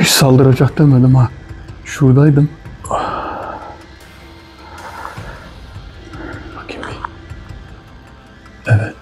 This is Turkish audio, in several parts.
Hiç saldıracak demedim ha. Şuradaydım. Bakayım bir. Evet.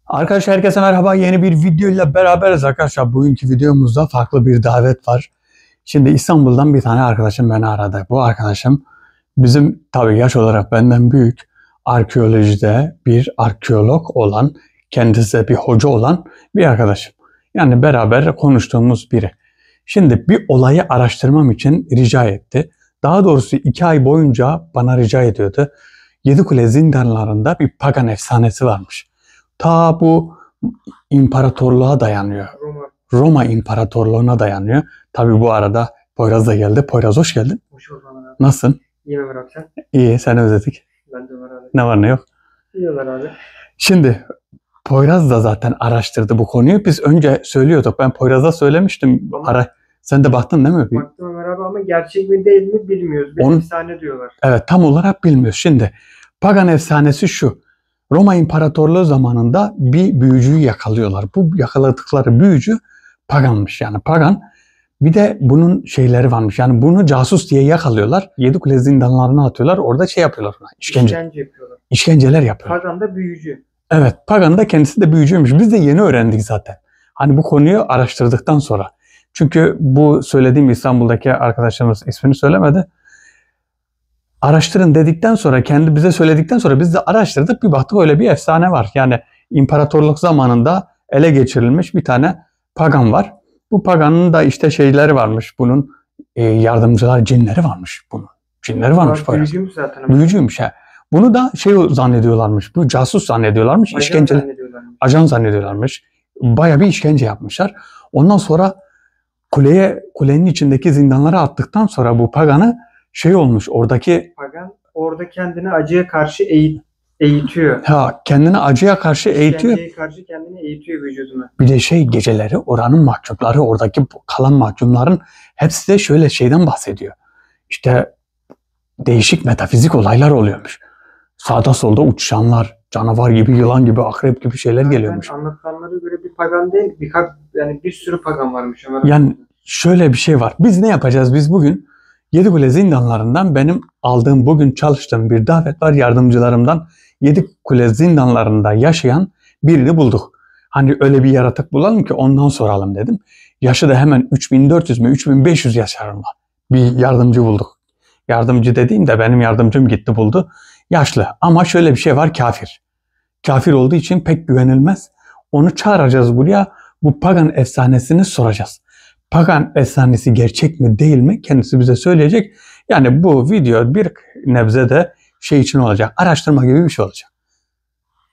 Arkadaşlar herkese merhaba. Yeni bir video ile beraberiz arkadaşlar. Bugünkü videomuzda farklı bir davet var. Şimdi İstanbul'dan bir tane arkadaşım beni aradı. Bu arkadaşım bizim tabii yaş olarak benden büyük, arkeolojide bir arkeolog olan, kendisi de bir hoca olan bir arkadaşım. Yani beraber konuştuğumuz biri. Şimdi bir olayı araştırmam için rica etti. Daha doğrusu 2 ay boyunca bana rica ediyordu. Yedikule zindanlarında bir pagan efsanesi varmış. Ta bu imparatorluğa dayanıyor. Roma İmparatorluğu'na dayanıyor. Tabii bu arada Poyraz da geldi. Poyraz hoş geldin. Hoş bulduk abi. Nasılsın? İyi Ömer abi sen? İyi, seni özledik. Ben de Ömer abi. Ne var ne yok. İyi Ömer abi. Şimdi Poyraz da zaten araştırdı bu konuyu. Biz önce söylüyorduk. Ben Poyraz'a söylemiştim. Sen de baktın değil mi? Baktım Ömer abi ama gerçek mi değil mi bilmiyoruz. Bir efsane diyorlar. Evet, tam olarak bilmiyoruz. Şimdi pagan efsanesi şu. Roma İmparatorluğu zamanında bir büyücüyü yakalıyorlar. Bu yakaladıkları büyücü paganmış, yani pagan. Bir de bunun şeyleri varmış. Yani bunu casus diye yakalıyorlar. Yedikule zindanlarına atıyorlar. Orada şey yapıyorlar. İşkence yapıyorlar. İşkenceler yapıyorlar. Pagan da büyücü. Evet, pagan da kendisi de büyücüymüş. Biz de yeni öğrendik zaten. Hani bu konuyu araştırdıktan sonra. Çünkü bu söylediğim İstanbul'daki arkadaşlarımız ismini söylemedi. Araştırın dedikten sonra, kendi bize söyledikten sonra biz de araştırdık, bir baktık öyle bir efsane var. Yani imparatorluk zamanında ele geçirilmiş bir tane pagan var. Bu paganın da işte şeyleri varmış, bunun yardımcılar, cinleri varmış bunun. Cinleri varmış. Büyücüymüş zaten. Büyücüymüş ha. Bunu da şey zannediyorlarmış, bu casus zannediyorlarmış, ajan zannediyorlarmış. Bayağı bir işkence yapmışlar. Ondan sonra kulenin içindeki zindanlara attıktan sonra bu paganı şey olmuş, oradaki pagan orada kendini acıya karşı eğitiyor. Ha, kendini acıya karşı eğitiyor. İşkenceye karşı kendini eğitiyor vücuduna. Bir de geceleri oranın mahkumları, oradaki kalan mahkumların hepsi de şöyle şeyden bahsediyor. İşte değişik metafizik olaylar oluyormuş. Sağda solda uçuşanlar, canavar gibi, yılan gibi, akrep gibi şeyler geliyormuş. Anlatılanlara göre bir pagan değil, yani bir sürü pagan varmış. Yani şöyle bir şey var. Biz ne yapacağız? Biz bugün Yedikule zindanlarından benim aldığım, bugün çalıştığım bir davet var. Yardımcılarımdan Yedikule zindanlarında yaşayan birini bulduk. Hani öyle bir yaratık bulalım ki ondan soralım dedim. Yaşı da hemen 3400 mü 3500 yaşlarında bir yardımcı bulduk. Yardımcı dediğimde benim yardımcım gitti buldu. Yaşlı ama şöyle bir şey var, kafir. Kafir olduğu için pek güvenilmez. Onu çağıracağız buraya, bu pagan efsanesini soracağız. Pagan efsanesi gerçek mi değil mi kendisi bize söyleyecek. Yani bu video bir nebze de şey için olacak, araştırma gibi bir şey olacak.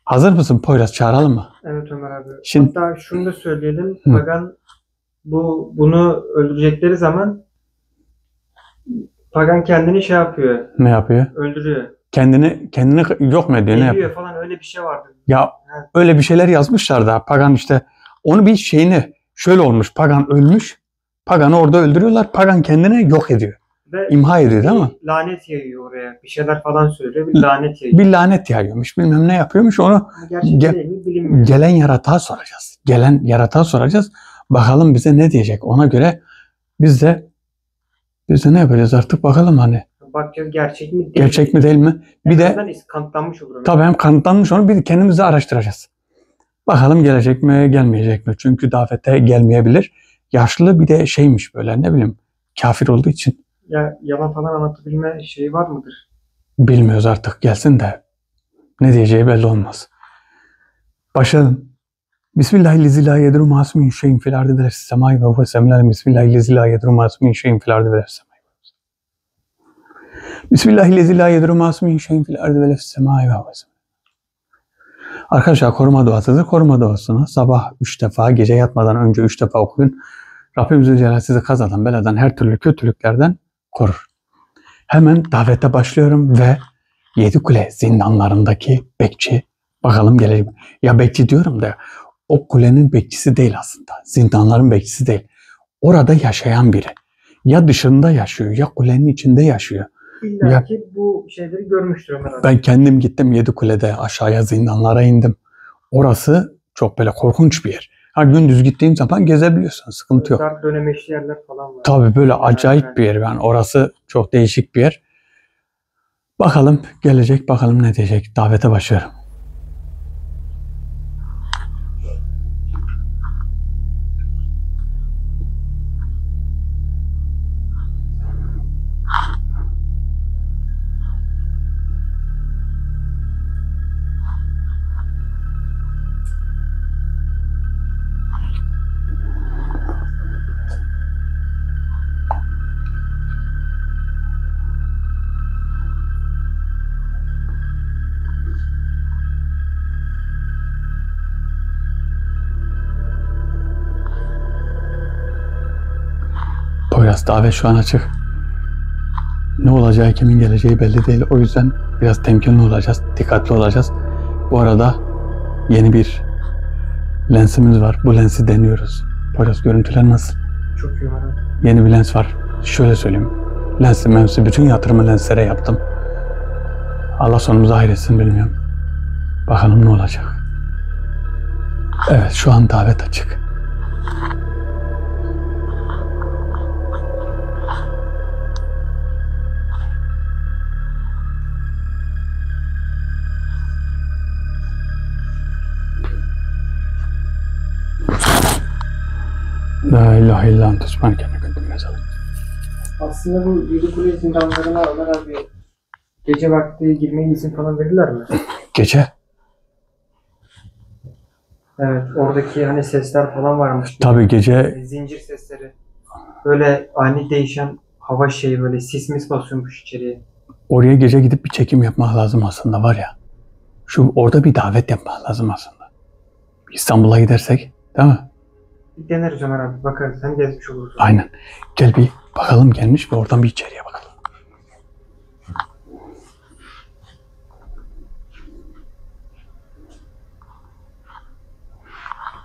Hazır mısın Poyraz, çağıralım mı? Evet Ömer abi. Şimdi, hatta şunu da söyleyelim. Pagan bunu öldürecekleri zaman pagan kendini şey yapıyor. Ne yapıyor? Öldürüyor. Kendini yok mu ediyor? Ne yapıyor falan, öyle bir şey vardı. Ya evet. Öyle bir şeyler yazmışlar da pagan işte onu bir şeyini şöyle olmuş, pagan ölmüş. Pagan'ı orada öldürüyorlar. Pagan kendini yok ediyor. Ve imha ediyor değil mi? Lanet yayıyor oraya. Bir şeyler falan söylüyor. Bir lanet yayıyor. Bir lanet yayıyormuş. Bilmem ne yapıyormuş. Onu gelen yaratığa soracağız. Gelen yaratığa soracağız. Bakalım bize ne diyecek. Ona göre biz de ne yapacağız artık bakalım hani. Bakacağız gerçek mi değil mi? Gerçek mi değil mi? Bir de kanıtlanmış olur. Tabii hem kanıtlanmış, onu bir de kendimiz de araştıracağız. Bakalım gelecek mi gelmeyecek mi? Çünkü davete gelmeyebilir. Yaşlı, bir de şeymiş böyle, ne bileyim, kafir olduğu için. Ya yalan falan anlatabilme şeyi var mıdır? Bilmiyoruz artık, gelsin de ne diyeceği belli olmaz. Başlayalım. Bismillahirrahmanirrahim. Yedru masmin şeyin fil ardı ve semai ve huve semlâlim. Bismillahirrahmanirrahim. Yedru masmin şeyin fil ardı ve semai. Bismillahirrahmanirrahim. Yedru masmin şeyin fil ardı ve semai ve huve semlâlim. Arkadaşlar koruma duasıdır. Koruma duasını sabah 3 defa, gece yatmadan önce 3 defa okuyun. Rabbim Zülcelal sizi kazadan, beladan, her türlü kötülüklerden korur. Hemen davete başlıyorum ve Yedikule zindanlarındaki bekçi Bakalım gelecek mi? Ya bekçi diyorum da o kulenin bekçisi değil aslında. Zindanların bekçisi değil. Orada yaşayan biri. Ya dışında yaşıyor ya kulenin içinde yaşıyor. İlla Ya ki bu şeyleri görmüştür Ömer abi. ben kendim gittim Yedikule'de aşağıya zindanlara indim. Orası çok böyle korkunç bir yer. Ha gündüz gittiğin zaman gezebiliyorsun. Sıkıntı yok. Darp dönemeçli yerler falan var. Tabii böyle acayip bir yer. Yani orası çok değişik bir yer. Bakalım gelecek, bakalım ne diyecek. Davete başlıyorum. Poyraz davet şu an açık. Ne olacağı, kimin geleceği belli değil. O yüzden biraz temkinli olacağız, dikkatli olacağız. Bu arada yeni bir lensimiz var. Bu lensi deniyoruz. Poyraz görüntüler nasıl? Çok iyi Ömer abi. Yeni bir lens var. Şöyle söyleyeyim. Lensi bütün yatırımı lenslere yaptım. Allah sonumuzu hayretsin bilmiyorum. Bakalım ne olacak. Evet şu an davet açık. La ilahe illa ente subhaneke inni kuntu minez zalimin. Aslında bu Yedikule zindanlarına Ömer abi gece vakti girmeye izin falan verirler mi? Gece? Evet, oradaki hani sesler falan varmış. Tabii gece. Zincir sesleri. Böyle ani değişen hava şeyi böyle sis mis basıyormuş içeriye. Oraya gece gidip bir çekim yapmak lazım aslında var ya. Orada bir davet yapmak lazım aslında. İstanbul'a gidersek değil mi? Bir deneriz Ömer abi, bakarız. Hem gezmiş oluruz. Aynen. Gel bir bakalım gelmiş mi oradan bir içeriye bakalım.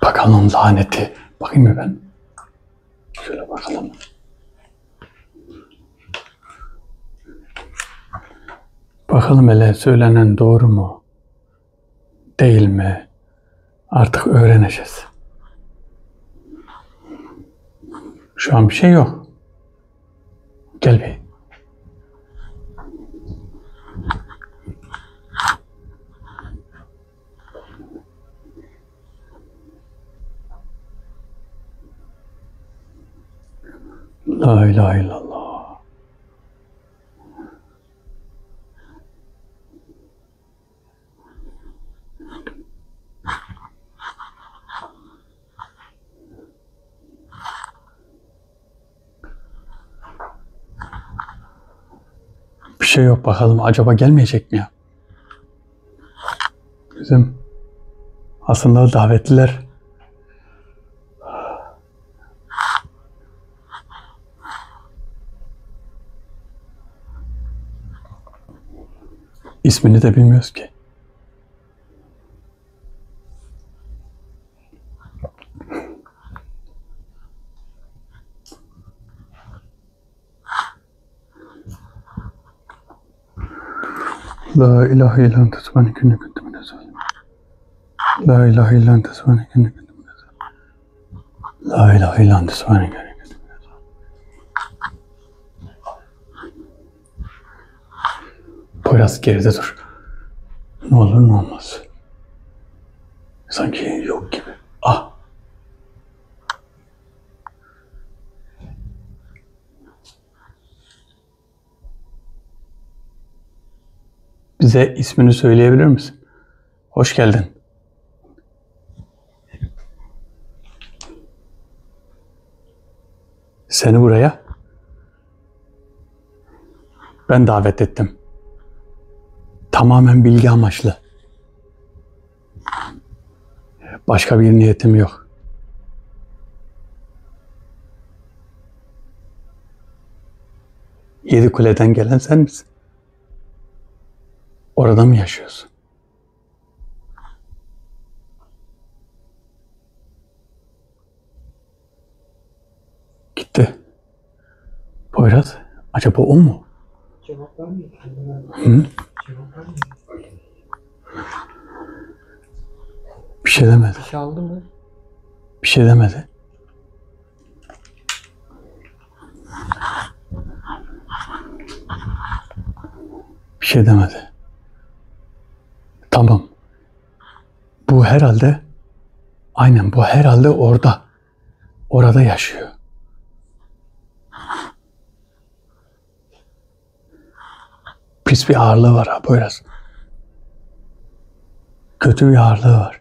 Bakalım laneti. Bakayım mı ben? Şöyle bakalım. Bakalım hele söylenen doğru mu? Değil mi? Artık öğreneceğiz. Şu an bir şey yok. Gel bir. La ilahe illallah. Bir şey yok bakalım acaba gelmeyecek mi ya? Bizim aslında davetliler ismini de bilmiyoruz ki. La ilahe illa ente subhaneke inni kuntu minez zalimin. La ilahe illa ente subhaneke inni kuntu minez zalimin. La ilahe illa ente subhaneke inni kuntu minez zalimin. Poyraz geride dur. Ne olur ne olmaz. Sanki yok gibi. Ah. Bize ismini söyleyebilir misin? Hoş geldin. Seni buraya ben davet ettim. Tamamen bilgi amaçlı. Başka bir niyetim yok. Yedikule'den gelen sen misin? Orada mı yaşıyorsun? Poyraz, acaba o mu? Cevap vermiyor. Hı? Cevap vermiyor. Bir şey demedi. Bir şey aldı mı? Bir şey demedi. Bir şey demedi. Tamam. Bu herhalde, aynen bu herhalde orada. Orada yaşıyor. Pis bir ağırlığı var ha Poyraz. Kötü bir ağırlığı var.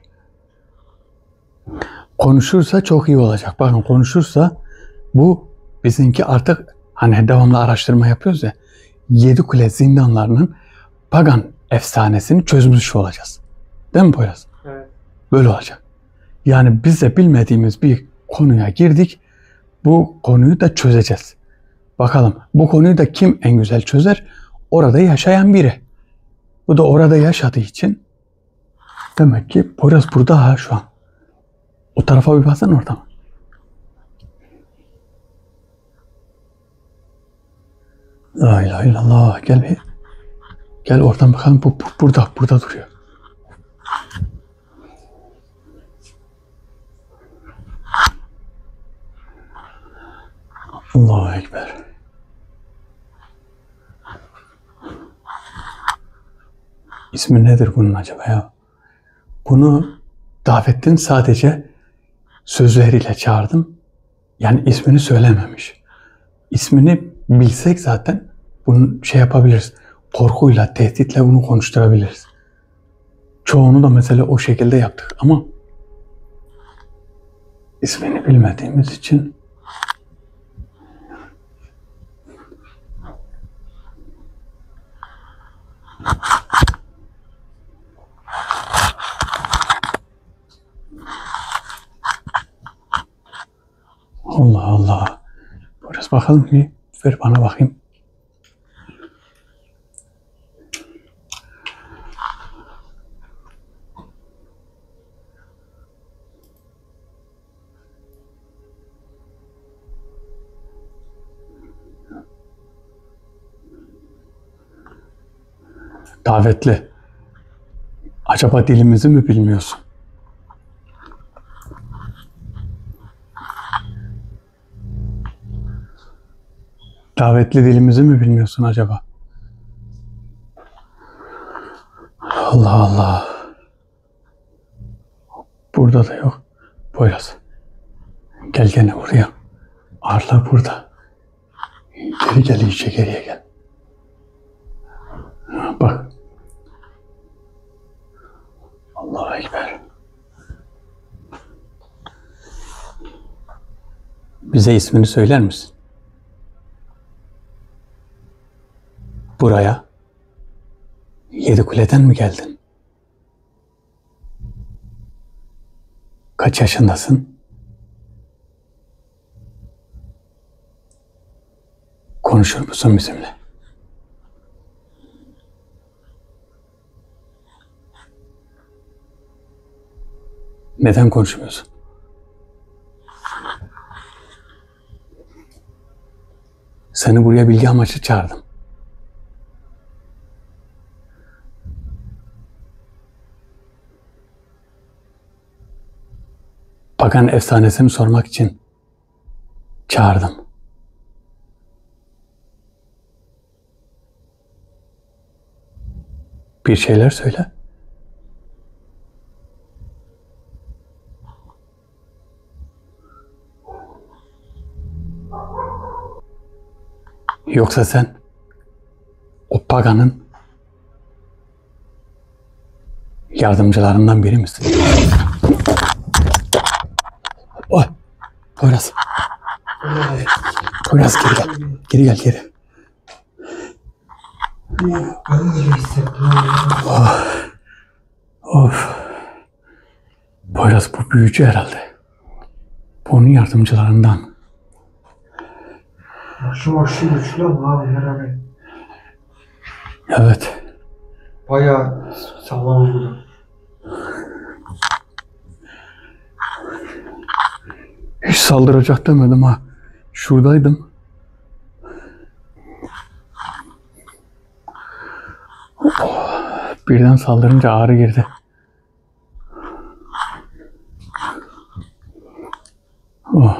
Konuşursa çok iyi olacak. Bakın konuşursa bu bizimki artık hani devamlı araştırma yapıyoruz ya. Yedikule zindanlarının pagan efsanesini çözmüş olacağız. Değil mi Poyraz? Evet. Böyle olacak. Yani biz de bilmediğimiz bir konuya girdik. Bu konuyu da çözeceğiz. Bakalım bu konuyu da kim en güzel çözer? Orada yaşayan biri. Bu da orada yaşadığı için demek ki Poyraz burada ha şu an. O tarafa bir baksana orada mı? La ilahe illallah. Gel bir. Gel oradan bakalım. Bu burada duruyor. Allahu Ekber. İsmi nedir bunun acaba ya? Bunu davetin sadece sözleriyle çağırdım. Yani ismini söylememiş. İsmini bilsek zaten bunu şey yapabiliriz. Korkuyla, tehditle bunu konuşturabiliriz. Çoğunu da mesela o şekilde yaptık ama ismini bilmediğimiz için Allah Allah. Biraz bakalım bir. Ver bana bakayım. Davetli. Acaba dilimizi mi bilmiyorsun? Davetli dilimizi mi bilmiyorsun acaba? Allah Allah. Burada da yok. Poyraz. Gel gene buraya. Arla burada. Gel iyice geriye gel. Bak. Allahu Ekber. Bize ismini söyler misin? Buraya Yedikule'den mi geldin? Kaç yaşındasın? Konuşur musun bizimle? Neden konuşmuyorsun? Seni buraya bilgi amaçlı çağırdım. Pagan efsanesini sormak için çağırdım. Bir şeyler söyle. Yoksa sen o paganın yardımcılarından biri misin? Oh, Poyraz. Poyraz geri gel. Geri gel geri. Ben de hissettim. Of. Poyraz bu büyücü herhalde. Bu onun yardımcılarından. Şu güçlü ama abi herhalde. Evet. Bayağı sağlam oldu. Hiç saldıracak demedim ha. Şuradaydım. Birden saldırınca ağrı girdi. Oh.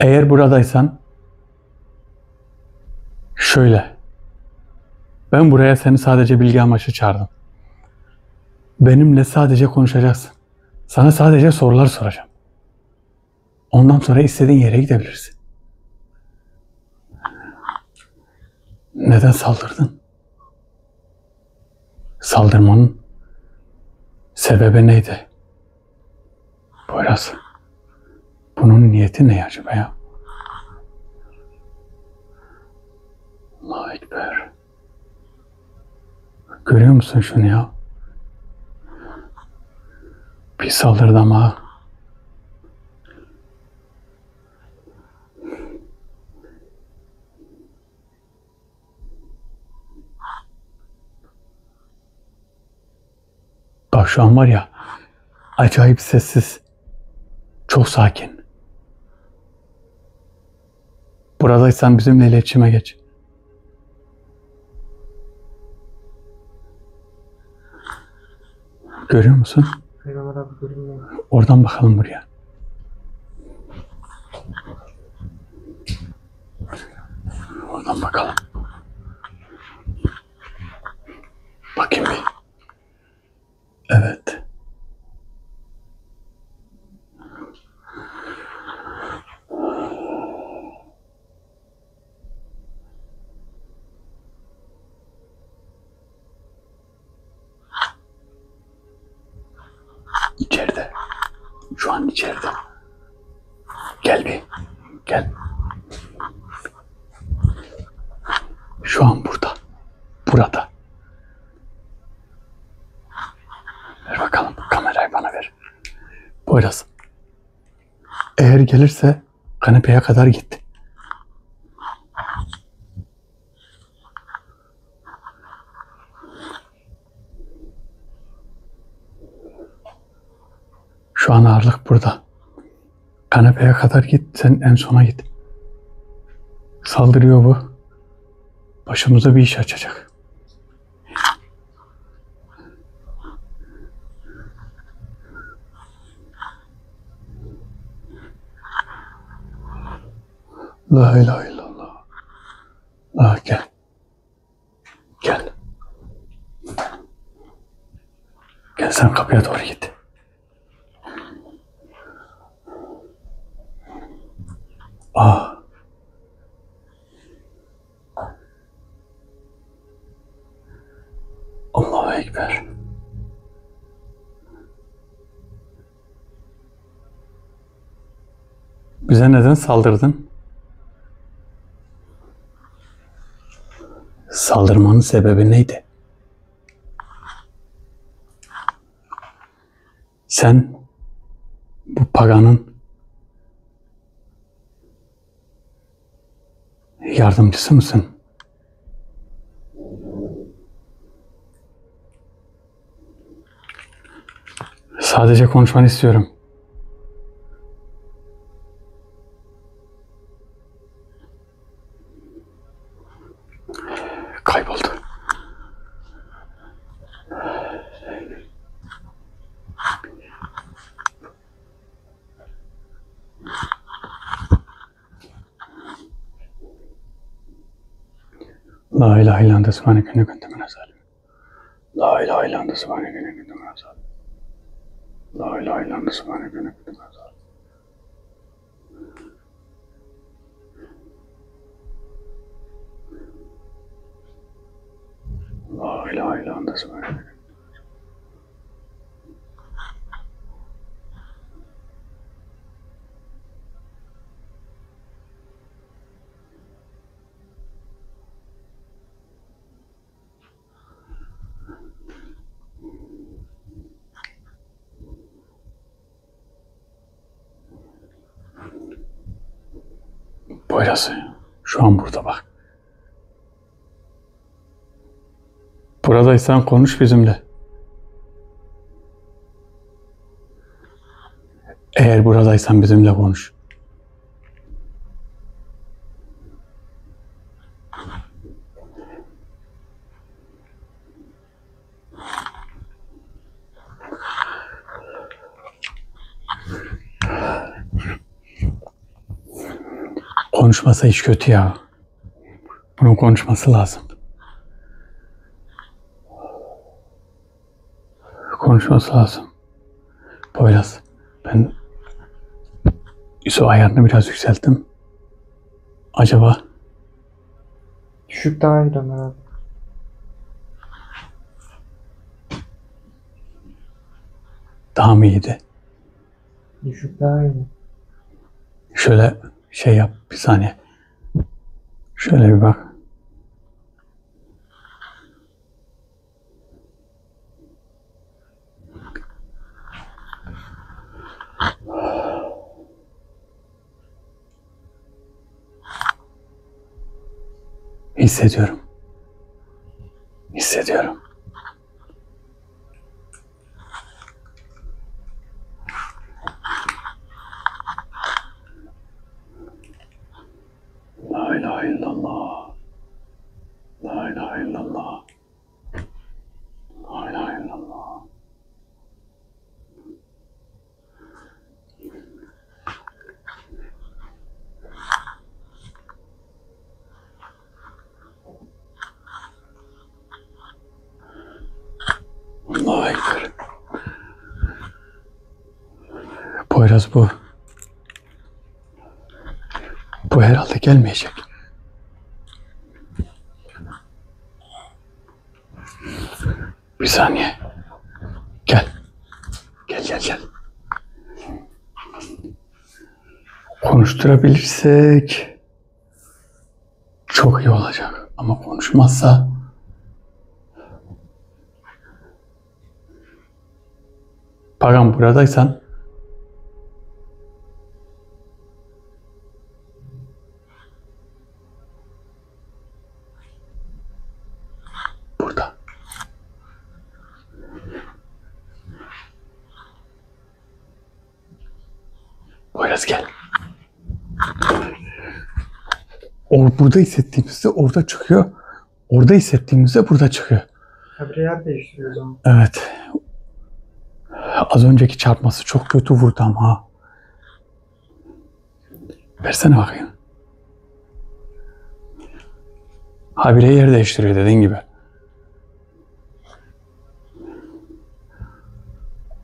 Eğer buradaysan şöyle. Ben buraya seni sadece bilgi amaçlı çağırdım. Benimle sadece konuşacaksın. Sana sadece sorular soracağım. Ondan sonra istediğin yere gidebilirsin. Neden saldırdın? Saldırmanın sebebi neydi? Poyraz, bunun niyeti ne acaba ya? Allahu Ekber. Görüyor musun şunu ya? Bir saldırdı ama. Bak şu an var ya, acayip sessiz, çok sakin. Buradaysan bizimle iletişime geç. Görüyor musun? Peygamber abi görünmüyor. Oradan bakalım buraya. Oradan bakalım. Bakayım bir. Evet. İçeride. Şu an içeride. Gel bir. Gel. Şu an burada. Burada. Ver bakalım. Kamerayı bana ver. Poyraz. Eğer gelirse kanepeye kadar git. Şu an ağırlık burada. Kanepeye kadar git. Sen en sona git. Saldırıyor bu. Başımıza bir iş açacak. La ilahe illallah. La gel. Gel. Gel sen kapıya doğru git. Ah. Allahu Ekber. Bize neden saldırdın? Saldırmanın sebebi neydi? Sen bu paganın yardımcısı mısın? Sadece konuşmanı istiyorum. Kayboldu. La ilahe illallah ente subhaneke inni kuntu minez zalimin. La ilahe illallah ente subhaneke inni kuntu minez zalimin. La ilahe illallah ente subhaneke inni kuntu minez zalimin. La ilahe illallah ente subhaneke. Poyraz şu an burada bak. Buradaysan konuş bizimle. Eğer buradaysan bizimle konuş. Konuşmasa iş kötü ya. Bunun konuşması lazım. Konuşması lazım. Poyraz, ben ISO ayarını biraz yükselttim. Acaba Düşük daha iyi Ömer abi. daha mı iyiydi? Düşük daha iyi. Şöyle şey yap bir saniye. Şöyle bir bak. Hissediyorum. Hissediyorum. La ilahe illallah. La ilahe illallah. La ilahe illallah. Allahu Ekber. Poyraz bu. Bu herhalde gelmeyecek. Bir saniye. Gel. Gel. Konuşturabilirsek çok iyi olacak. Ama konuşmazsa Pagan buradaysan burada. Poyraz gel. Burada hissettiğimizde orada çıkıyor. Orada hissettiğimizde burada çıkıyor. Habire yer değiştiriyoruz ama. Evet. Az önceki çarpması çok kötü vurdu ama ha. Versene bakayım. Habire yer değiştiriyor dediğin gibi.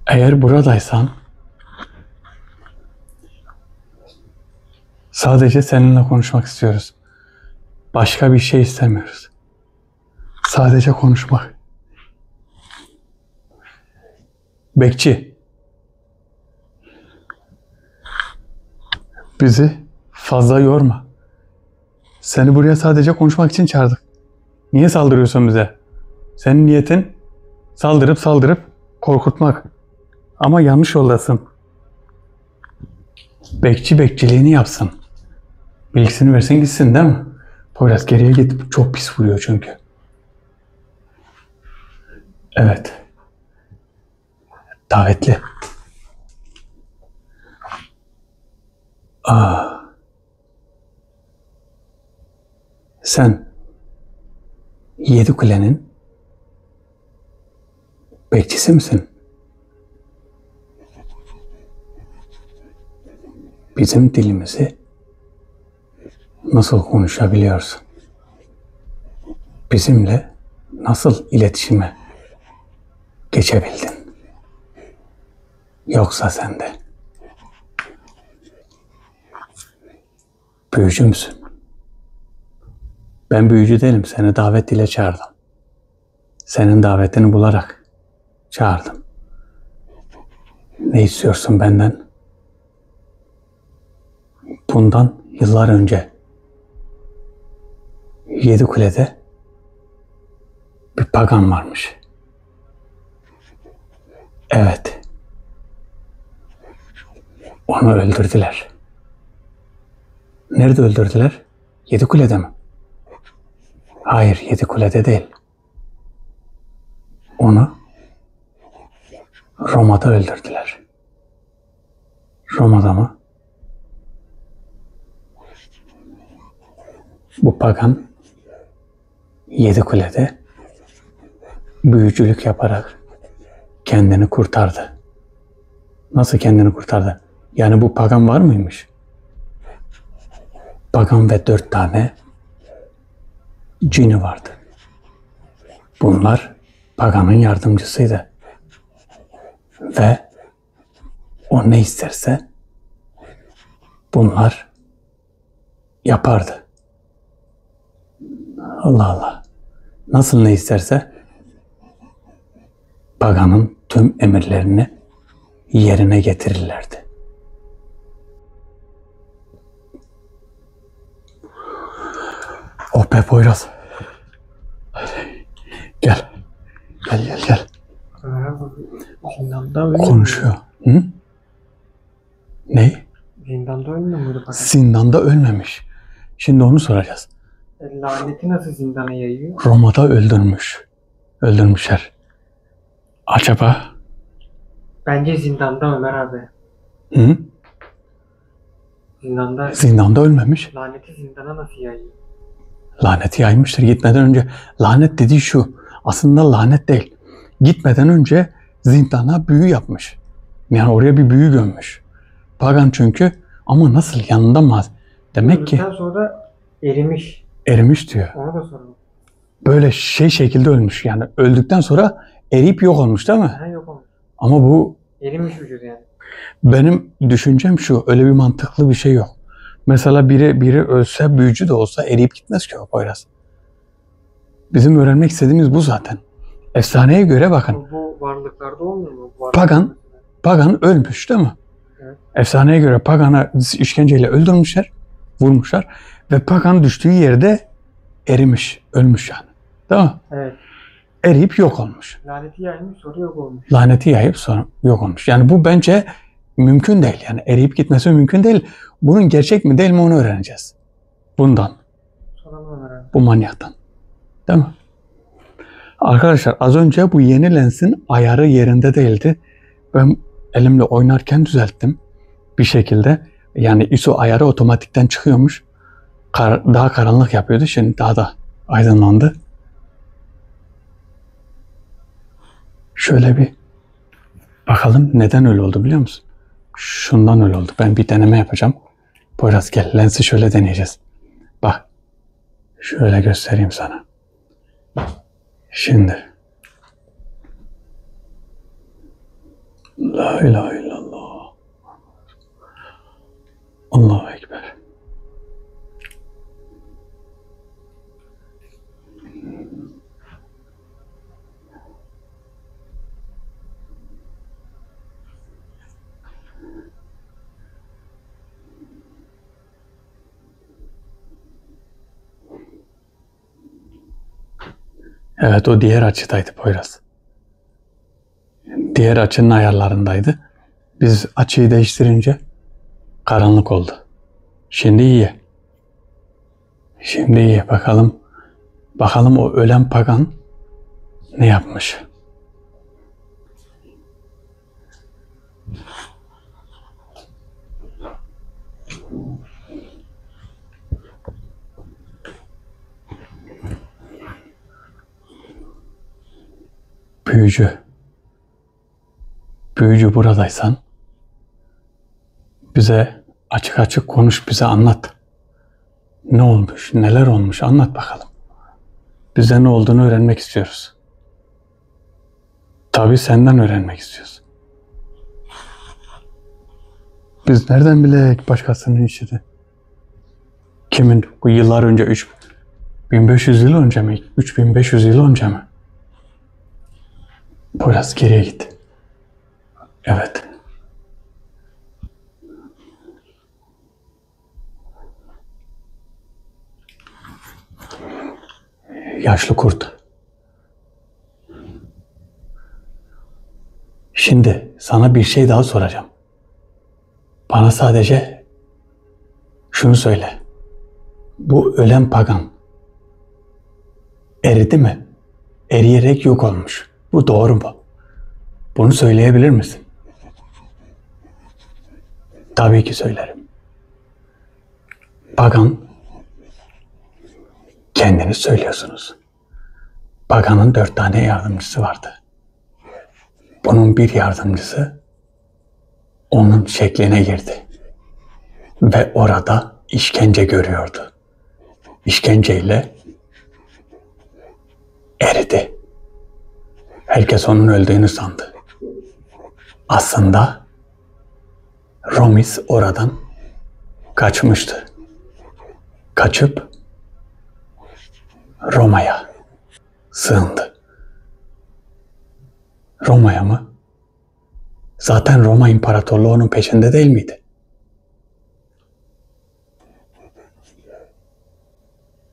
Eğer buradaysan sadece seninle konuşmak istiyoruz. Başka bir şey istemiyoruz. Sadece konuşmak. Bekçi. Bizi fazla yorma. Seni buraya sadece konuşmak için çağırdık. Niye saldırıyorsun bize? Senin niyetin saldırıp korkutmak. Ama yanlış yoldasın. Bekçi bekçiliğini yapsın. Bilgisini versin gitsin değil mi? Poyraz geriye git. Çok pis vuruyor çünkü. Evet. Davetli. Sen Yedikule'nin bekçisi misin? Bizim dilimizi nasıl konuşabiliyorsun? Bizimle nasıl iletişime geçebildin? Yoksa sen de büyücü müsün? Ben büyücü değilim. Seni davet ile çağırdım. Senin davetini bularak çağırdım. Ne istiyorsun benden? Bundan yıllar önce Yedikule'de bir pagan varmış. Evet. Onu öldürdüler. Nerede öldürdüler? Yedikule'de mi? Hayır, Yedikule'de değil. Onu Roma'da öldürdüler. Roma'da mı? Bu pagan Yedikule'de büyücülük yaparak kendini kurtardı. Nasıl kendini kurtardı? Yani bu pagan var mıymış? Pagan ve 4 tane cini vardı. Bunlar paganın yardımcısıydı. Ve o ne isterse bunlar yapardı. Allah Allah. Nasıl ne isterse paganın tüm emirlerini yerine getirirlerdi. Oh be Poyraz. Gel. Gel. Zindanda ölmüyor Konuşuyor. Hı? Ne? Zindanda ölmüyor muydu pagan? Zindanda ölmemiş. Şimdi onu soracağız. Laneti nasıl zindana yayıyor? Roma'da öldürmüş. Öldürmüşler. Acaba? Bence zindanda Ömer abi. Hı? Zindanda Zindanda ölmemiş. laneti zindana nasıl yayıyor? Laneti yaymıştır gitmeden önce. Lanet dediği şu. Aslında lanet değil. Gitmeden önce zindana büyü yapmış. Yani oraya bir büyü gömmüş. Pagan çünkü. Ama nasıl yanında mı? Demek ki Öldükten sonra erimiş. erimiş diyor. Onu da soralım. Böyle şekilde ölmüş. Yani öldükten sonra eriyip yok olmuş değil mi? Ha, yok olmuş. Ama bu Erimiş vücut yani. benim düşüncem şu. Öyle bir mantıklı bir şey yok. Mesela biri ölse, büyücü de olsa eriyip gitmez ki o Poyraz. Bizim öğrenmek istediğimiz bu zaten. Efsaneye göre bakın. Bu varlıklarda olmuyor mu? Pagan ölmüş değil mi? Evet. Efsaneye göre Pagan'ı işkenceyle öldürmüşler, vurmuşlar ve Pagan düştüğü yerde erimiş, ölmüş yani. Değil mi? Evet. Eriyip yok olmuş. Laneti yaymış sonra yok olmuş. Laneti yayıp sonra yok olmuş. Yani bu bence mümkün değil. Yani eriyip gitmesi mümkün değil. Bunun gerçek mi değil mi onu öğreneceğiz. Bundan, Soralım Ömer abi. bu manyaktan. Değil mi? Arkadaşlar az önce bu yeni lensin ayarı yerinde değildi. Ben elimle oynarken düzelttim bir şekilde. Yani ISO ayarı otomatikten çıkıyormuş. Daha karanlık yapıyordu. Şimdi daha da aydınlandı. Şöyle bir bakalım neden öyle oldu biliyor musun? Şundan öyle oldu. Ben bir deneme yapacağım. Poyraz gel lensi şöyle deneyeceğiz. Bak. Şöyle göstereyim sana. Şimdi. La ilahe illallah. Allahu Ekber. Evet o diğer açıdaydı Poyraz. Diğer açının ayarlarındaydı. Biz açıyı değiştirince karanlık oldu. Şimdi iyi. Şimdi iyi. Bakalım o ölen pagan ne yapmış? Büyücü. Büyücü buradaysan bize açık açık konuş, bize anlat. Ne olmuş, neler olmuş anlat bakalım. Bize ne olduğunu öğrenmek istiyoruz. Tabii senden öğrenmek istiyoruz. Biz nereden bilek başkasının işini? Kimin? Bu yıllar önce 3500 yıl önce mi? 3500 yıl önce mi? Biraz geriye git. Evet. Yaşlı kurt. Şimdi sana bir şey daha soracağım. Bana sadece şunu söyle. Bu ölen pagan eridi mi? Eriyerek yok olmuş. Bu doğru mu? Bunu söyleyebilir misin? Tabii ki söylerim. Pagan, kendiniz söylüyorsunuz. Pagan'ın 4 tane yardımcısı vardı. Bunun bir yardımcısı onun şekline girdi. Ve orada işkence görüyordu. İşkenceyle eridi. Herkes onun öldüğünü sandı. Aslında Romis oradan kaçmıştı. Kaçıp Roma'ya sığındı. Roma'ya mı? Zaten Roma İmparatorluğu onun peşinde değil miydi?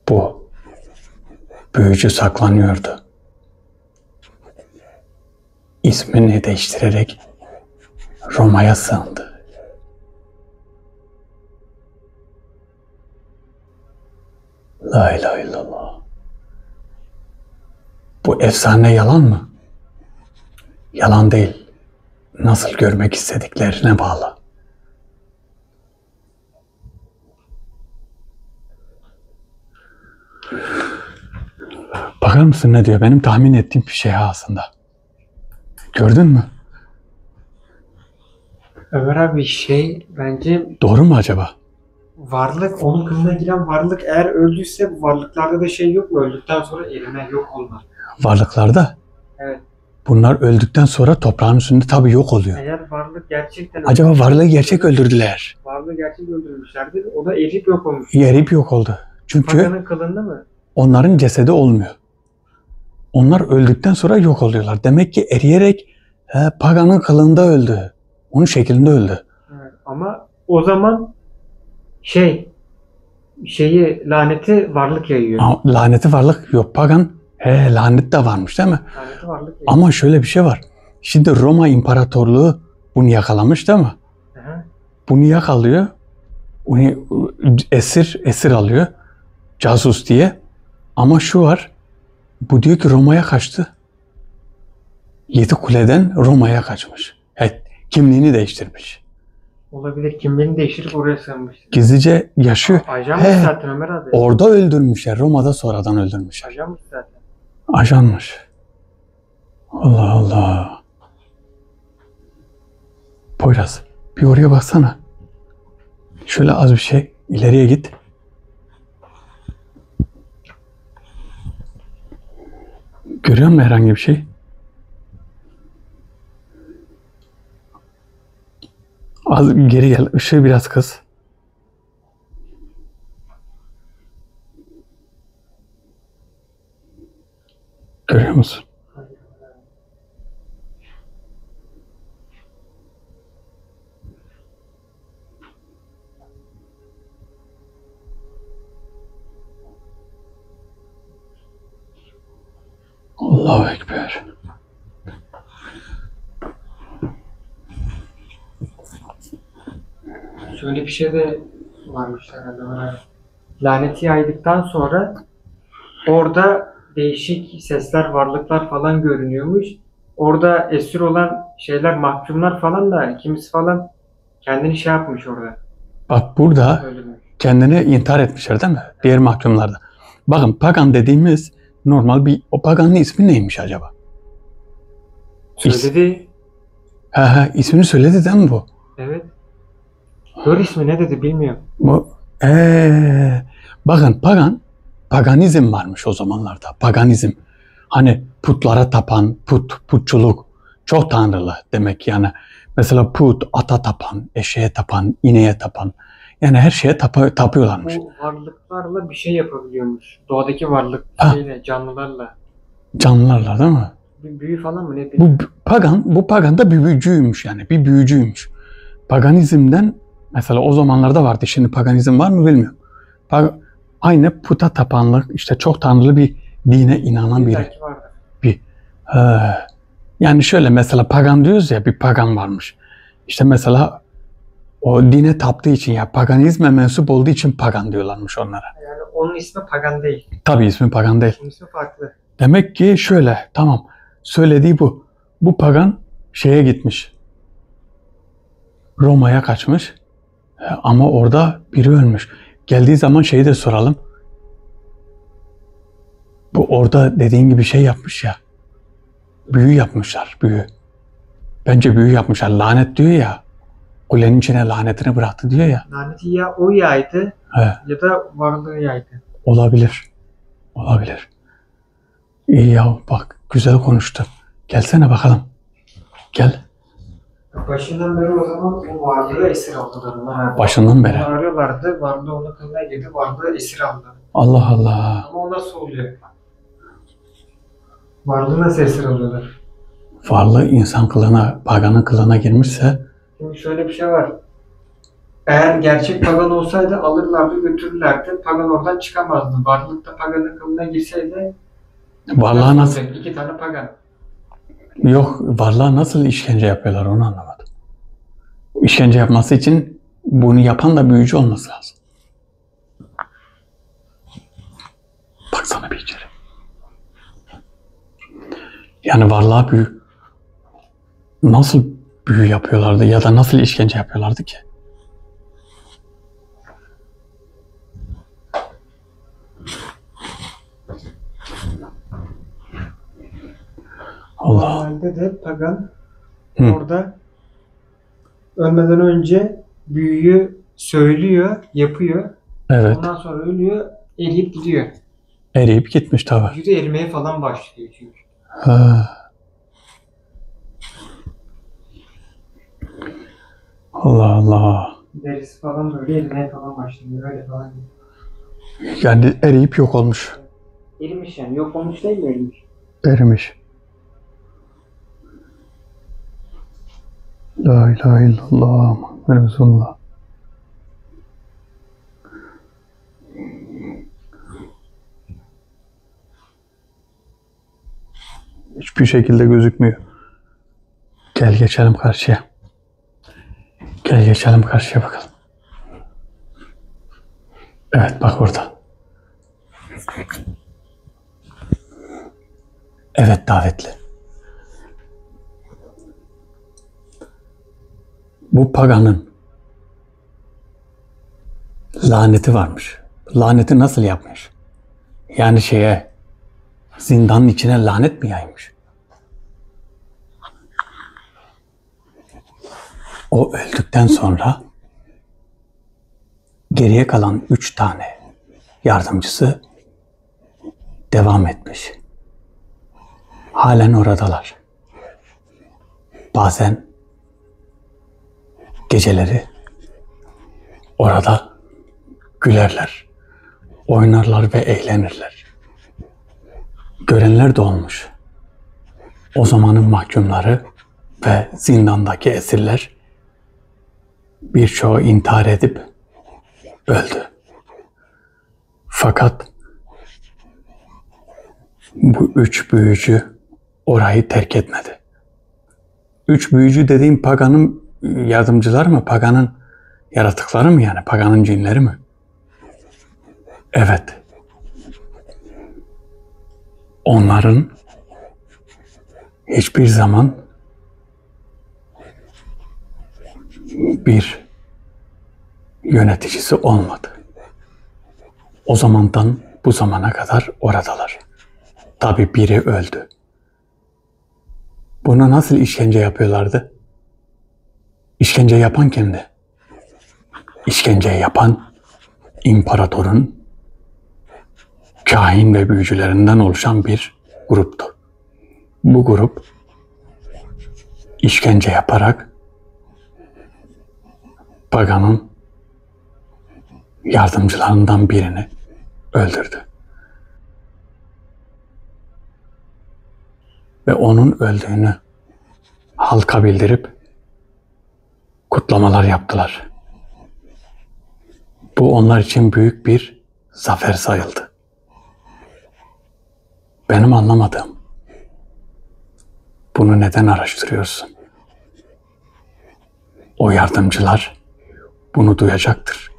Bu büyücü saklanıyordu. İsmini değiştirerek Roma'ya sığındı. La ilahe illallah. Bu efsane yalan mı? Yalan değil. Nasıl görmek istediklerine bağlı. Bakar mısın ne diyor? Benim tahmin ettiğim bir şey aslında. Gördün mü? Ömer abi bence Doğru mu acaba? varlık, onun kılına giren varlık eğer öldüyse bu varlıklarda da yok mu? Öldükten sonra erime, yok olma. Varlıklarda. Evet. Bunlar öldükten sonra toprağın üstünde tabii yok oluyor. Eğer varlık gerçekten Acaba varlığı gerçek öldürdüler. Varlığı gerçek öldürmüşlerdir. O da erip yok olmuş. Eriyip yok oldu. Çünkü Paganın kılında mı? onların cesedi olmuyor. Onlar öldükten sonra yok oluyorlar. Demek ki eriyerek Pagan'ın kılında öldü. Onun şeklinde öldü. Evet. Ama o zaman laneti varlık yayıyor. Laneti varlık yok. Pagan lanet de varmış değil mi? Laneti varlık yayıyor. Ama şöyle bir şey var. Şimdi Roma İmparatorluğu bunu yakalamış değil mi? Hı. Bunu yakalıyor. Onu esir alıyor. Casus diye. Ama şu var. Bu diyor ki Roma'ya kaçtı. 7 kuleden Roma'ya kaçmış. Kimliğini değiştirmiş. Olabilir. Kimliğini değiştirip oraya sığınmış. Gizlice yaşıyor. Ajanmış zaten Ömer abi. Orada öldürmüşler. Roma'da sonradan öldürmüşler. Ajanmış zaten. Ajanmış. Allah Allah. Poyraz, bir oraya baksana. Şöyle az bir şey ileriye git. Görüyor musun herhangi bir şey? Az geri gel. Işığı biraz kıs. Görüyor musun? Allahu Ekber. Şöyle bir şey de varmış herhalde Ömer abi. Laneti yaydıktan sonra orada değişik sesler, varlıklar falan görünüyormuş. Orada esir olan mahkumlar falan da kimisi falan kendini yapmış orada. Bak burada Öldürmüş. kendini intihar etmişler değil mi? Diğer mahkumlarda. Bakın Pagan dediğimiz normal o Pagan'ın ismi neymiş acaba? Söyledi. İsmini söyledi değil mi bu? Evet. Gör ismi ne dedi bilmiyorum. Bu bakın paganizm varmış o zamanlarda. Paganizm. Hani putlara tapan, putçuluk, çok tanrılı demek yani. Mesela put, ata tapan, eşeğe tapan, ineğe tapan. Yani her şeye tapıyorlarmış. Bu varlıklarla bir şey yapabiliyormuş. Doğadaki varlık canlılarla. Canlılarla değil mi? Bir büyü falan mı ne bileyim. Bu pagan da bir büyücüymüş yani. Bir büyücüymüş. Paganizmden mesela o zamanlarda vardı. Şimdi paganizm var mı bilmiyorum. Aynı puta tapanlık, işte çok tanrılı bir dine inanan biri. Yani şöyle mesela pagan diyoruz ya, bir pagan varmış. İşte mesela o dine taptığı için ya paganizme mensup olduğu için pagan diyorlarmış onlara. Yani onun ismi pagan değil. Tabii ismi pagan değil. Onun ismi farklı. Demek ki şöyle tamam. söylediği bu. Bu pagan şeye gitmiş. Roma'ya kaçmış. Ama orada biri ölmüş. Geldiği zaman şeyi de soralım. Bu orada dediğin gibi şey yapmış ya. Büyü yapmışlar, büyü. Bence büyü yapmışlar. Lanet diyor ya. Kulenin içine lanetini bıraktı diyor ya. Laneti ya o yaydı He, ya da varlığı yaydı. olabilir. Olabilir. İyi ya bak güzel konuştu. Gelsene bakalım. Gel. Başından beri o zaman o varlığı esir aldılar. Onlar Başından beri. onu arıyorlardı. Varlığı onun kılına girdi. Varlığı esir aldılar. Allah Allah. Ama o nasıl oluyor? Varlığı nasıl esir alıyorlar? Varlığı insan kılığına, paganın kılığına girmişse Şimdi şöyle bir şey var. Eğer gerçek pagan olsaydı alırlardı götürürlerdi. Pagan oradan çıkamazdı. Varlık da paganın kılına girseydi varlığa nasıl olacak? İki tane pagan. yok varlığa nasıl işkence yapıyorlar onu anlamadım. İşkence yapması için bunu yapan da büyücü olması lazım. Baksana bir içeri. Yani varlığa nasıl büyü yapıyorlardı ya da nasıl işkence yapıyorlardı ki? Allah. Normalde de pagan Hı. orada ölmeden önce büyüyü söylüyor, yapıyor. Evet. Ondan sonra ölüyor, eriyip gidiyor. Eriyip gitmiş tabi. Vücudu erimeye falan başlıyor çünkü. Ha. Allah Allah. Derisi falan böyle erimeye falan başlıyor. Öyle falan. Yani eriyip yok olmuş. Erimiş yani. Yok olmuş değil mi erimiş? Erimiş. La ilahe illallah Muhammed Resulullah. Hiçbir şekilde gözükmüyor. Gel geçelim karşıya. Gel geçelim karşıya bakalım. Evet bak orada. Evet davetli. Bu paganın laneti varmış. Laneti nasıl yapmış? Yani zindanın içine lanet mi yaymış? O öldükten sonra geriye kalan 3 tane yardımcısı devam etmiş. Halen oradalar. Bazen geceleri orada gülerler, oynarlar ve eğlenirler. Görenler de olmuş. O zamanın mahkumları ve zindandaki esirler birçoğu intihar edip öldü. Fakat bu 3 büyücü orayı terk etmedi. 3 büyücü dediğim paganın yardımcıları mı? Paganın yaratıkları mı yani? Paganın cinleri mi? Evet. Onların hiçbir zaman bir yöneticisi olmadı. O zamandan bu zamana kadar oradalar. Tabii biri öldü. Buna nasıl işkence yapıyorlardı? İşkence yapan kimdi? İşkence yapan imparatorun kahin ve büyücülerinden oluşan bir gruptu. Bu grup işkence yaparak paganın yardımcılarından birini öldürdü. Ve onun öldüğünü halka bildirip kutlamalar yaptılar. Bu onlar için büyük bir zafer sayıldı. Benim anlamadığım, bunu neden araştırıyorsun? O yardımcılar bunu duyacaktır.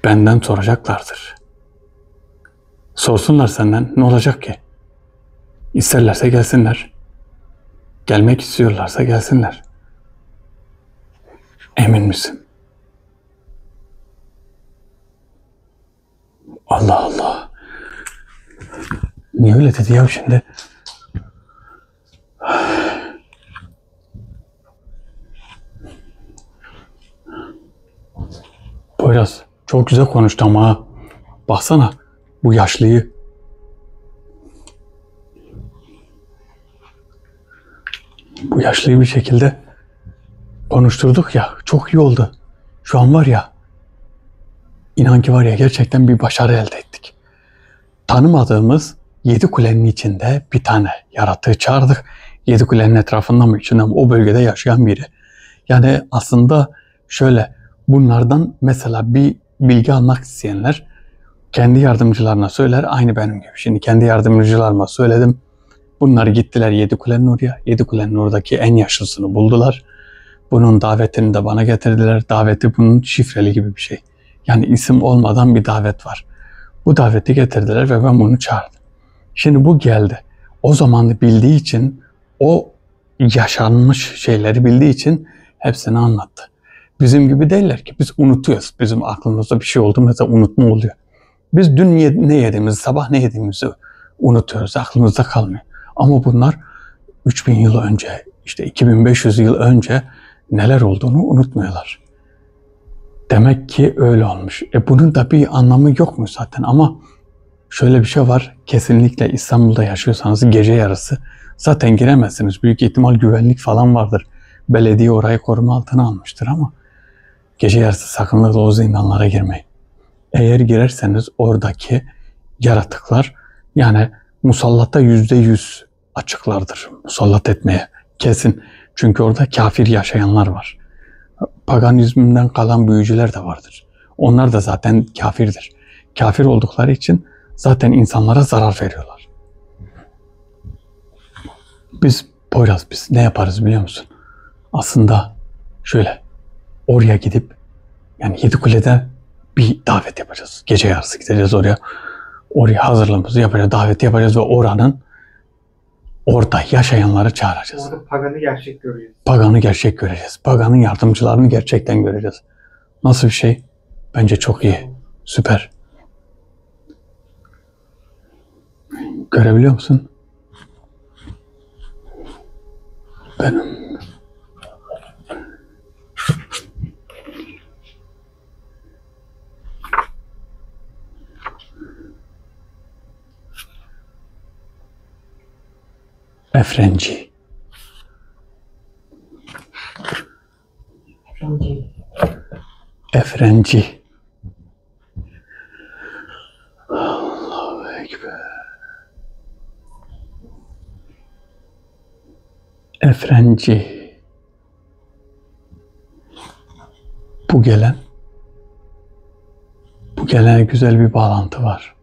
Benden soracaklardır. Sorsunlar senden, ne olacak ki? İsterlerse gelsinler. Gelmek istiyorlarsa gelsinler. Emin misin? Allah Allah. Niye öyle dedi ya şimdi? Poyraz çok güzel konuştu ama ha. Baksana bu yaşlıyı. Bu yaşlıyı bir şekilde konuşturduk ya. Çok iyi oldu. Şu an var ya, inan ki var ya, gerçekten bir başarı elde ettik. Tanımadığımız 7 kulenin içinde bir tane yaratığı çağırdık. 7 kulenin etrafında mı içinde mi, o bölgede yaşayan biri. Yani aslında şöyle, bunlardan mesela bir bilgi almak isteyenler kendi yardımcılarına söyler, aynı benim gibi. Şimdi kendi yardımcılarıma söyledim. Bunlar gittiler 7 kulenin oraya. 7 kulenin oradaki en yaşlısını buldular. Bunun davetini de bana getirdiler. Daveti bunun şifreli gibi bir şey. Yani isim olmadan bir davet var. Bu daveti getirdiler ve ben bunu çağırdım. Şimdi bu geldi. O zamanı bildiği için, o yaşanmış şeyleri bildiği için hepsini anlattı. Bizim gibi değiller ki, biz unutuyoruz. Bizim aklımızda bir şey oldu mesela, unutma oluyor. Biz dün ne yediğimizi, sabah ne yediğimizi unutuyoruz. Aklımızda kalmıyor. Ama bunlar 3000 yıl önce, işte 2500 yıl önce neler olduğunu unutmuyorlar. Demek ki öyle olmuş. Bunun da bir anlamı yok mu zaten? Ama şöyle bir şey var. Kesinlikle İstanbul'da yaşıyorsanız gece yarısı zaten giremezsiniz. Büyük ihtimal güvenlik falan vardır. Belediye orayı koruma altına almıştır ama gece yarısı sakın o zindanlara girmeyin. Eğer girerseniz oradaki yaratıklar, yani musallatta %100 açıklardır. Musallat etmeye kesin. Çünkü orada kafir yaşayanlar var. Paganizmden kalan büyücüler de vardır. Onlar da zaten kafirdir. Kafir oldukları için zaten insanlara zarar veriyorlar. Biz Poyraz, biz ne yaparız biliyor musun? Aslında şöyle, oraya gidip, yani Yedikule'de bir davet yapacağız. Gece yarısı gideceğiz oraya. Oraya hazırlığımızı yapacağız, daveti yapacağız ve orada yaşayanları çağıracağız. Orada paganı gerçek göreceğiz. Paganı gerçek göreceğiz. Paganın yardımcılarını gerçekten göreceğiz. Nasıl bir şey? Bence çok iyi. Süper. Görebiliyor musun? Benim. Efrenci. Efrenci. Allahu Ekber. Efrenci. Bu gelene güzel bir bağlantı var.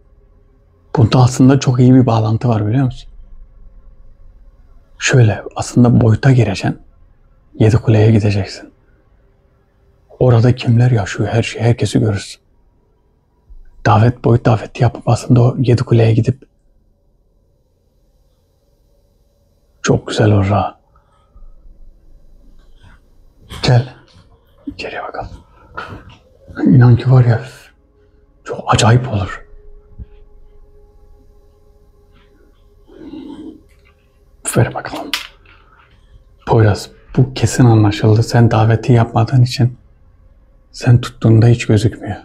Bunda aslında çok iyi bir bağlantı var, biliyor musun? Şöyle, aslında boyuta gireceksin. Yedikule'ye gideceksin. Orada kimler yaşıyor, her şeyi, herkesi görürsün. Boyut daveti yapıp aslında o Yedikule'ye gidip çok güzel olur ha. Gel. İçeriye bakalım. İnan ki var ya, çok acayip olur. Ver bakalım. Poyraz, bu kesin anlaşıldı. Sen daveti yapmadığın için sen tuttuğunda hiç gözükmüyor.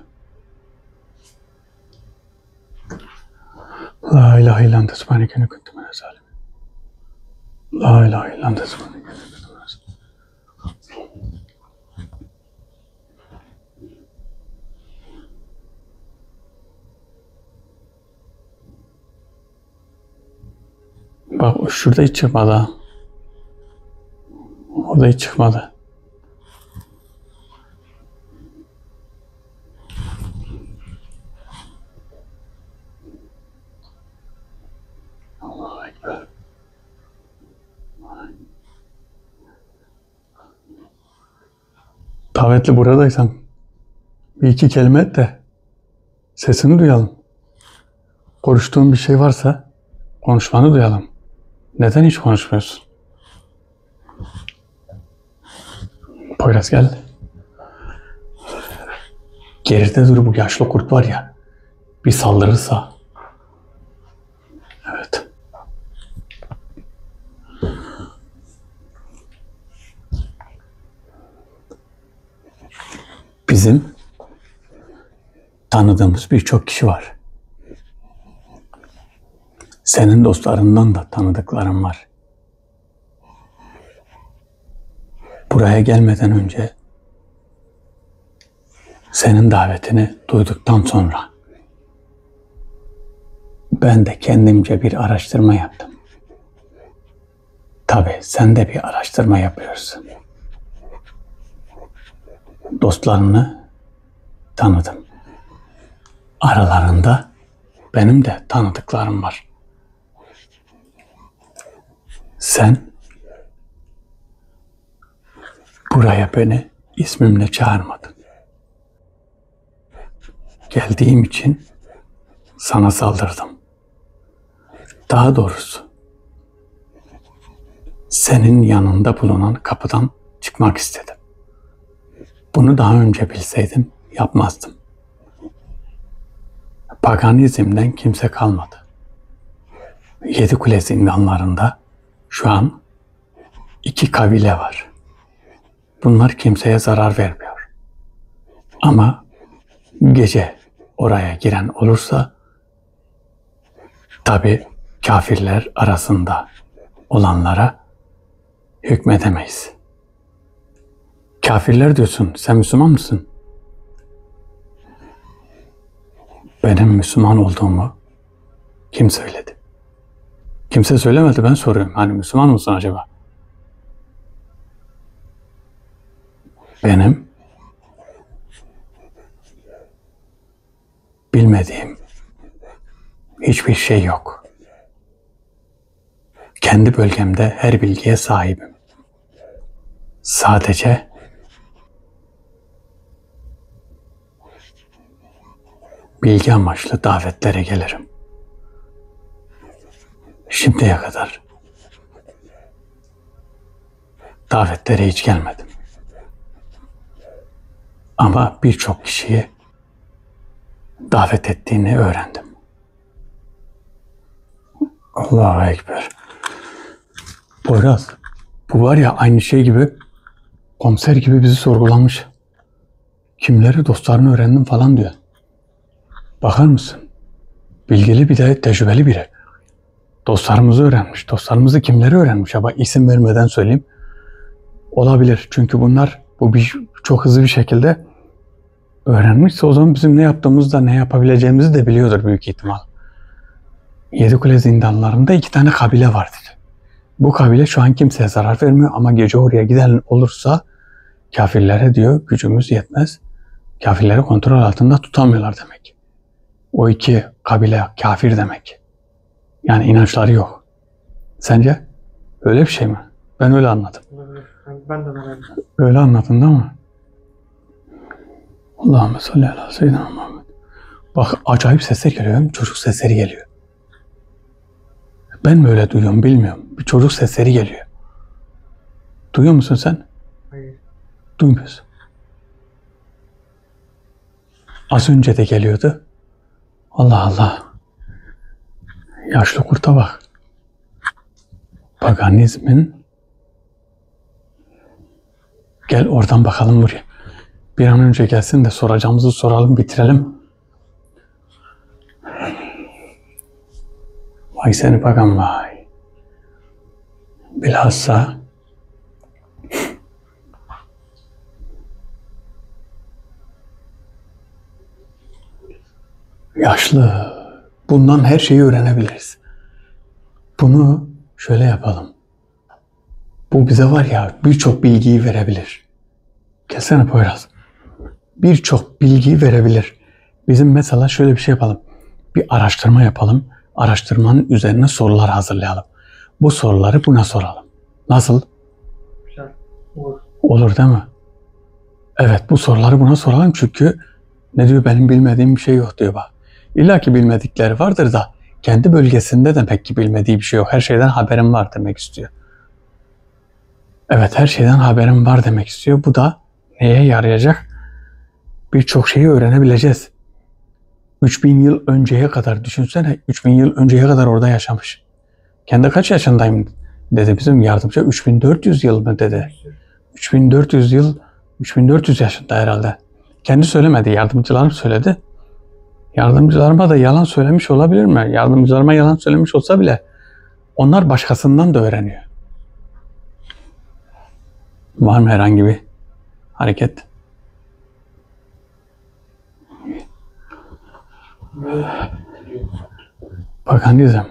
La ilahe illallah subhaneke ne kuntu minez zalimin. La ilahe illallah subhaneke ne kuntu minez zalimin. Bak şurada hiç çıkmadı ha. Orada hiç çıkmadı. Allahu Ekber. Davetli buradaysan bir iki kelime et de sesini duyalım. Konuştuğun bir şey varsa konuşmanı duyalım. Neden hiç konuşmuyorsun? Poyraz gel. Geride dur, bu yaşlı kurt var ya. Bir saldırırsa. Evet. Bizim tanıdığımız birçok kişi var. Senin dostlarından da tanıdıklarım var. Buraya gelmeden önce senin davetini duyduktan sonra ben de kendimce bir araştırma yaptım. Tabii sen de bir araştırma yapıyorsun. Dostlarını tanıdım. Aralarında benim de tanıdıklarım var. Sen buraya beni ismimle çağırmadın. Geldiğim için sana saldırdım. Daha doğrusu senin yanında bulunan kapıdan çıkmak istedim. Bunu daha önce bilseydim yapmazdım. Paganizmden kimse kalmadı. Yedikule zindanlarında şu an 2 kabile var. Bunlar kimseye zarar vermiyor. Ama gece oraya giren olursa tabii kafirler arasında olanlara hükmedemeyiz. Kafirler diyorsun, sen Müslüman mısın? Benim Müslüman olduğumu kim söyledi? Kimse söylemedi, ben soruyorum. Hani Müslüman mısın acaba? Benim bilmediğim hiçbir şey yok. Kendi bölgemde her bilgiye sahibim. Sadece bilgi amaçlı davetlere gelirim. Şimdiye kadar davetlere hiç gelmedim. Ama birçok kişiyi davet ettiğini öğrendim. Allahu Ekber. Poyraz, bu var ya aynı şey gibi, komiser gibi bizi sorgulamış. Kimleri, dostlarını öğrendim falan diyor. Bakar mısın? Bilgili bir de tecrübeli biri. Dostlarımızı öğrenmiş. Dostlarımızı kimleri öğrenmiş? Ama isim vermeden söyleyeyim. Olabilir. Çünkü bunlar çok hızlı bir şekilde öğrenmişse o zaman bizim ne yaptığımızda ne yapabileceğimizi de biliyordur büyük ihtimal. Yedikule zindanlarında 2 tane kabile vardır. Bu kabile şu an kimseye zarar vermiyor ama gece oraya giden olursa kafirlere diyor gücümüz yetmez. Kafirleri kontrol altında tutamıyorlar demek. O 2 kabile kafir demek. Yani inançları yok. Sence öyle bir şey mi? Ben öyle anladım. Ben de merak ettim. Öyle anladın değil mi? Allahümme salli ala seyyidina Muhammed. Bak acayip sesler geliyor. Çocuk sesleri geliyor. Ben mi öyle duyuyorum bilmiyorum. Bir çocuk sesleri geliyor. Duyuyor musun sen? Hayır. Duymuyorsun. Az önce de geliyordu. Allah Allah. Yaşlı kurta bak. Paganizmin. Gel oradan bakalım buraya. Bir an önce gelsin de soracağımızı soralım, bitirelim. Vay seni pagan vay. Bilhassa yaşlı. Bundan her şeyi öğrenebiliriz. Bunu şöyle yapalım. Bu bize var ya birçok bilgiyi verebilir. Gelsene Poyraz. Birçok bilgiyi verebilir. Bizim mesela şöyle bir şey yapalım. Bir araştırma yapalım. Araştırmanın üzerine sorular hazırlayalım. Bu soruları buna soralım. Nasıl? Güzel. Olur. Olur değil mi? Evet, bu soruları buna soralım çünkü ne diyor, benim bilmediğim bir şey yok diyor bak. İlla ki bilmedikleri vardır da kendi bölgesinde demek ki bilmediği bir şey yok. Her şeyden haberim var demek istiyor. Evet, her şeyden haberim var demek istiyor. Bu da neye yarayacak? Birçok şeyi öğrenebileceğiz. 3000 yıl önceye kadar düşünsene. 3000 yıl önceye kadar orada yaşamış. Kendi kaç yaşındayım dedi bizim yardımcı. 3400 yıl mı dedi. 3400 yıl, 3400 yaşında herhalde. Kendi söylemedi, yardımcılarım söyledi. Yardımcılarıma da yalan söylemiş olabilir mi? Yardımcılarıma yalan söylemiş olsa bile onlar başkasından da öğreniyor. Var mı herhangi bir hareket? Paganizm.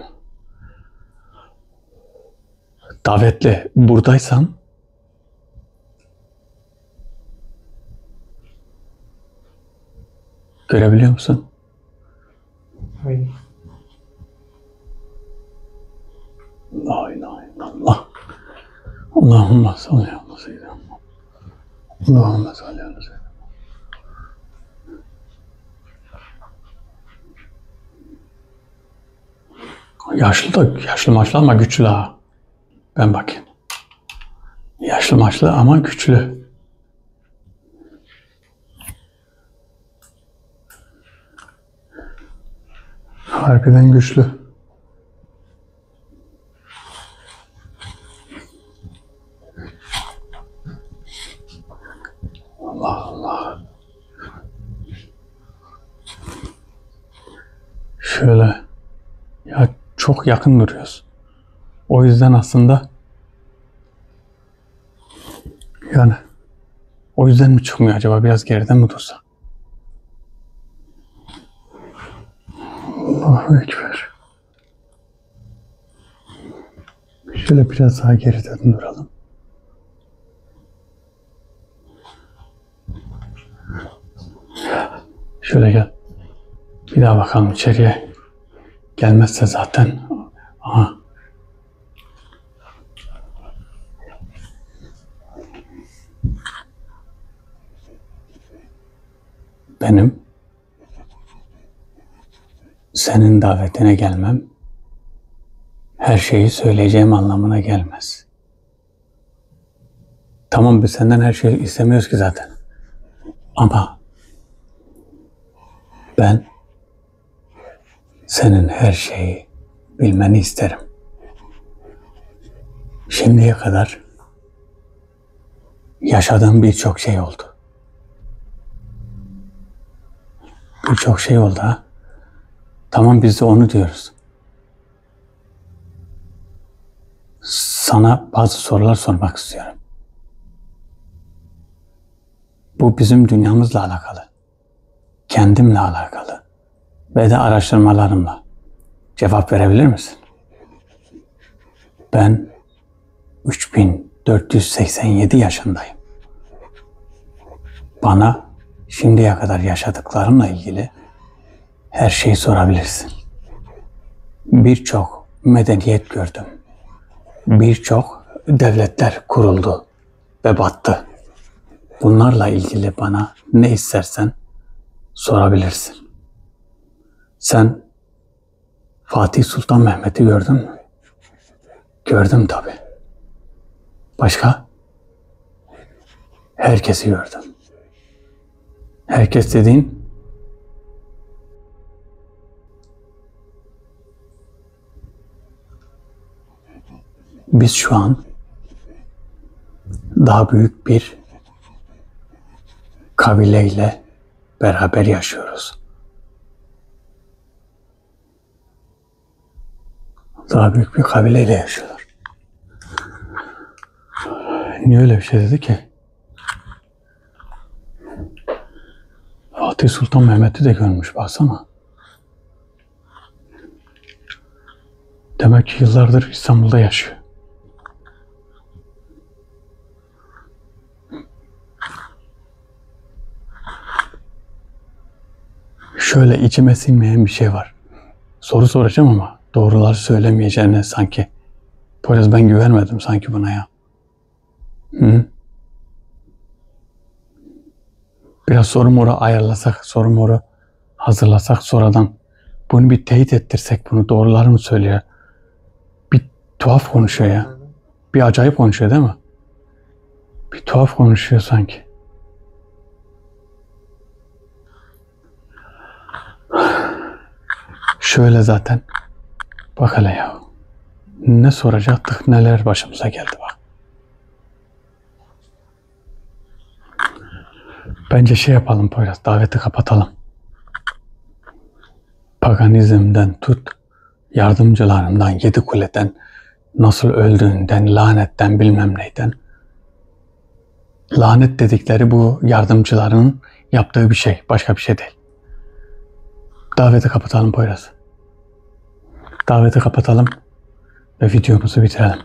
Davetli buradaysan görebiliyor musun? Hayır. La ilahe illallah. Allahümme salli ala seyyidina Muhammed. Allahümme salli ala seyyidina Muhammed. Yaşlı maçlı ama güçlü ha. Ben bakayım. Yaşlı maçlı ama güçlü. Harbiden güçlü. Allah Allah. Şöyle. Ya çok yakın duruyoruz. O yüzden aslında yani o yüzden mi çıkmıyor acaba? Biraz geriden mi dursa? Allahu Ekber. Şöyle biraz daha geriden duralım. Şöyle gel. Bir daha bakalım içeriye. Gelmezse zaten. Aha. Benim senin davetine gelmem her şeyi söyleyeceğim anlamına gelmez. Tamam, biz senden her şeyi istemiyoruz ki zaten. Ama ben senin her şeyi bilmeni isterim. Şimdiye kadar yaşadığım birçok şey oldu. Birçok şey oldu ha. Tamam, biz de onu diyoruz. Sana bazı sorular sormak istiyorum. Bu bizim dünyamızla alakalı. Kendimle alakalı. Ve de araştırmalarımla. Cevap verebilir misin? Ben 3487 yaşındayım. Bana şimdiye kadar yaşadıklarımla ilgili her şeyi sorabilirsin. Birçok medeniyet gördüm. Birçok devletler kuruldu ve battı. Bunlarla ilgili bana ne istersen sorabilirsin. Sen Fatih Sultan Mehmet'i gördün mü? Gördüm tabii. Başka? Herkesi gördüm. Herkes dediğin biz şu an daha büyük bir kabileyle beraber yaşıyoruz. Daha büyük bir kabileyle yaşıyorlar. Niye öyle bir şey dedi ki? Fatih Sultan Mehmet'i de görmüş, baksana. Demek ki yıllardır İstanbul'da yaşıyor. Şöyle içime sinmeyen bir şey var. Soru soracağım ama doğruları söylemeyeceğine sanki. Poyraz, ben güvenmedim sanki buna ya. Hı? Biraz soru moru ayarlasak, soru moru hazırlasak, sonradan Bunu bir teyit ettirsek, bunu doğrular mı söylüyor? Bir tuhaf konuşuyor ya. Bir acayip konuşuyor değil mi? Bir tuhaf konuşuyor sanki. Şöyle zaten. Bak hele ya. Ne soracaktık, neler başımıza geldi bak. Bence şey yapalım Poyraz, daveti kapatalım. Paganizmden tut, yardımcılarından, Yedikuleden, nasıl öldüğünden, lanetten, bilmem neyden. Lanet dedikleri bu yardımcıların yaptığı bir şey, başka bir şey değil. Daveti kapatalım Poyraz. Daveti kapatalım ve videomuzu bitirelim.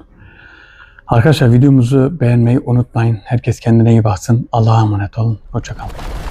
Arkadaşlar videomuzu beğenmeyi unutmayın. Herkes kendine iyi baksın. Allah'a emanet olun. Hoşça kalın.